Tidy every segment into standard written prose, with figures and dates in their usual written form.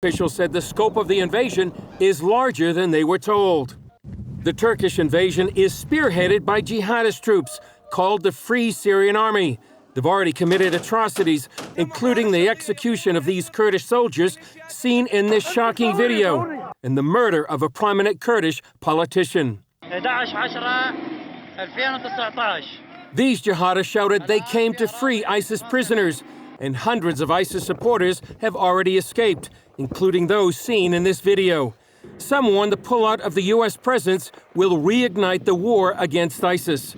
Officials said the scope of the invasion is larger than they were told. The Turkish invasion is spearheaded by jihadist troops called the Free Syrian Army. They've already committed atrocities, including the execution of these Kurdish soldiers seen in this shocking video and the murder of a prominent Kurdish politician. These jihadists shouted they came to free ISIS prisoners, and hundreds of ISIS supporters have already escaped, including those seen in this video. Some warn the pullout of the U.S. presence will reignite the war against ISIS.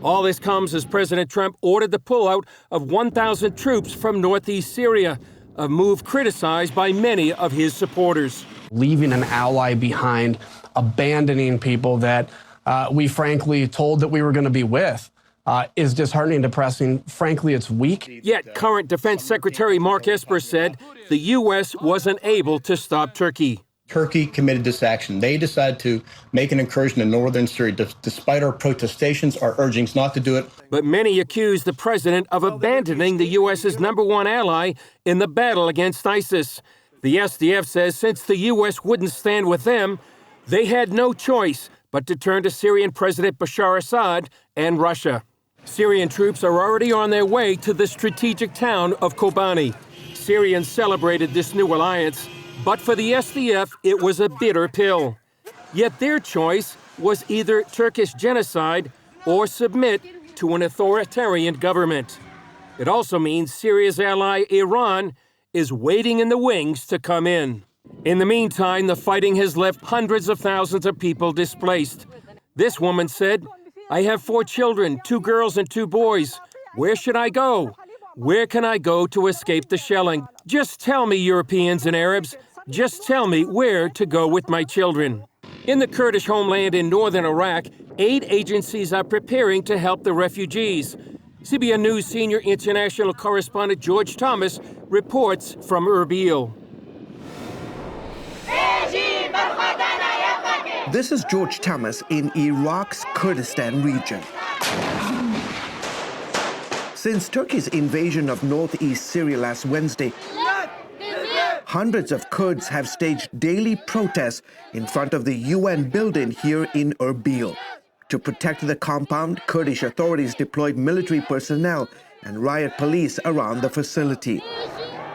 All this comes as President Trump ordered the pullout of 1,000 troops from northeast Syria, a move criticized by many of his supporters. Leaving an ally behind, abandoning people that we frankly told that we were going to be with, is disheartening, depressing. Frankly, it's weak. Yet current Defense Secretary Mark Esper said the U.S. wasn't able to stop Turkey. Turkey committed this action. They decided to make an incursion in northern Syria, despite our protestations, our urgings not to do it. But many accuse the president of abandoning the U.S.'s #1 ally in the battle against ISIS. The SDF says since the U.S. wouldn't stand with them, they had no choice but to turn to Syrian President Bashar Assad and Russia. Syrian troops are already on their way to the strategic town of Kobani. Syrians celebrated this new alliance, but for the SDF, it was a bitter pill. Yet their choice was either Turkish genocide or submit to an authoritarian government. It also means Syria's ally, Iran, is waiting in the wings to come in. In the meantime, the fighting has left hundreds of thousands of people displaced. This woman said, "I have 4 children, 2 girls and 2 boys. Where should I go? Where can I go to escape the shelling? Just tell me, Europeans and Arabs, just tell me where to go with my children." In the Kurdish homeland in northern Iraq, aid agencies are preparing to help the refugees. CBN News senior international correspondent George Thomas reports from Erbil. This is George Thomas in Iraq's Kurdistan region. Since Turkey's invasion of northeast Syria last Wednesday, hundreds of Kurds have staged daily protests in front of the UN building here in Erbil. To protect the compound, Kurdish authorities deployed military personnel and riot police around the facility.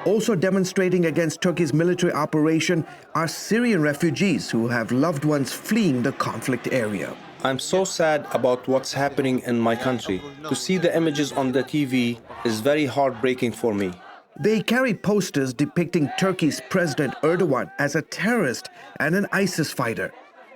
Also demonstrating against Turkey's military operation are Syrian refugees who have loved ones fleeing the conflict area. I'm so sad about what's happening in my country. To see the images on the TV is very heartbreaking for me. They carried posters depicting Turkey's President Erdogan as a terrorist and an ISIS fighter.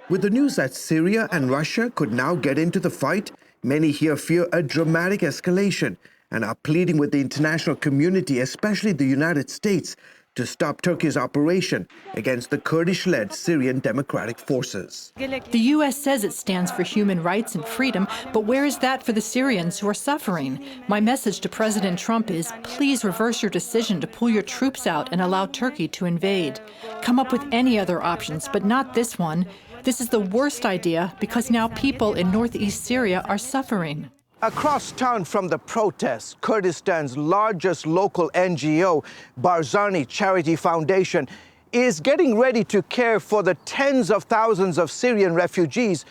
With the news that Syria and Russia could now get into the fight, many here fear a dramatic escalation and are pleading with the international community, especially the United States, to stop Turkey's operation against the Kurdish-led Syrian Democratic Forces. The U.S. says it stands for human rights and freedom, but where is that for the Syrians who are suffering? My message to President Trump is, please reverse your decision to pull your troops out and allow Turkey to invade. Come up with any other options, but not this one. This is the worst idea because now people in northeast Syria are suffering. Across town from the protests, Kurdistan's largest local NGO, Barzani Charity Foundation, is getting ready to care for the tens of thousands of Syrian refugees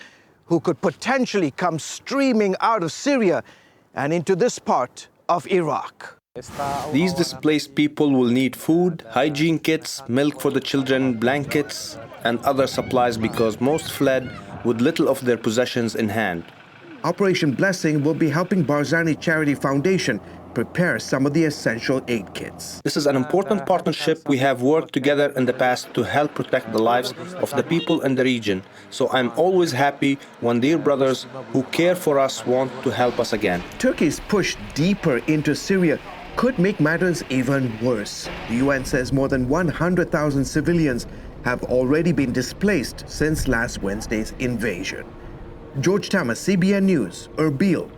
who could potentially come streaming out of Syria and into this part of Iraq. These displaced people will need food, hygiene kits, milk for the children, blankets, and other supplies because most fled with little of their possessions in hand. Operation Blessing will be helping Barzani Charity Foundation prepare some of the essential aid kits. This is an important partnership. We have worked together in the past to help protect the lives of the people in the region. So I'm always happy when dear brothers who care for us want to help us again. Turkey's push deeper into Syria could make matters even worse. The UN says more than 100,000 civilians have already been displaced since last Wednesday's invasion. George Thomas, CBN News, Erbil.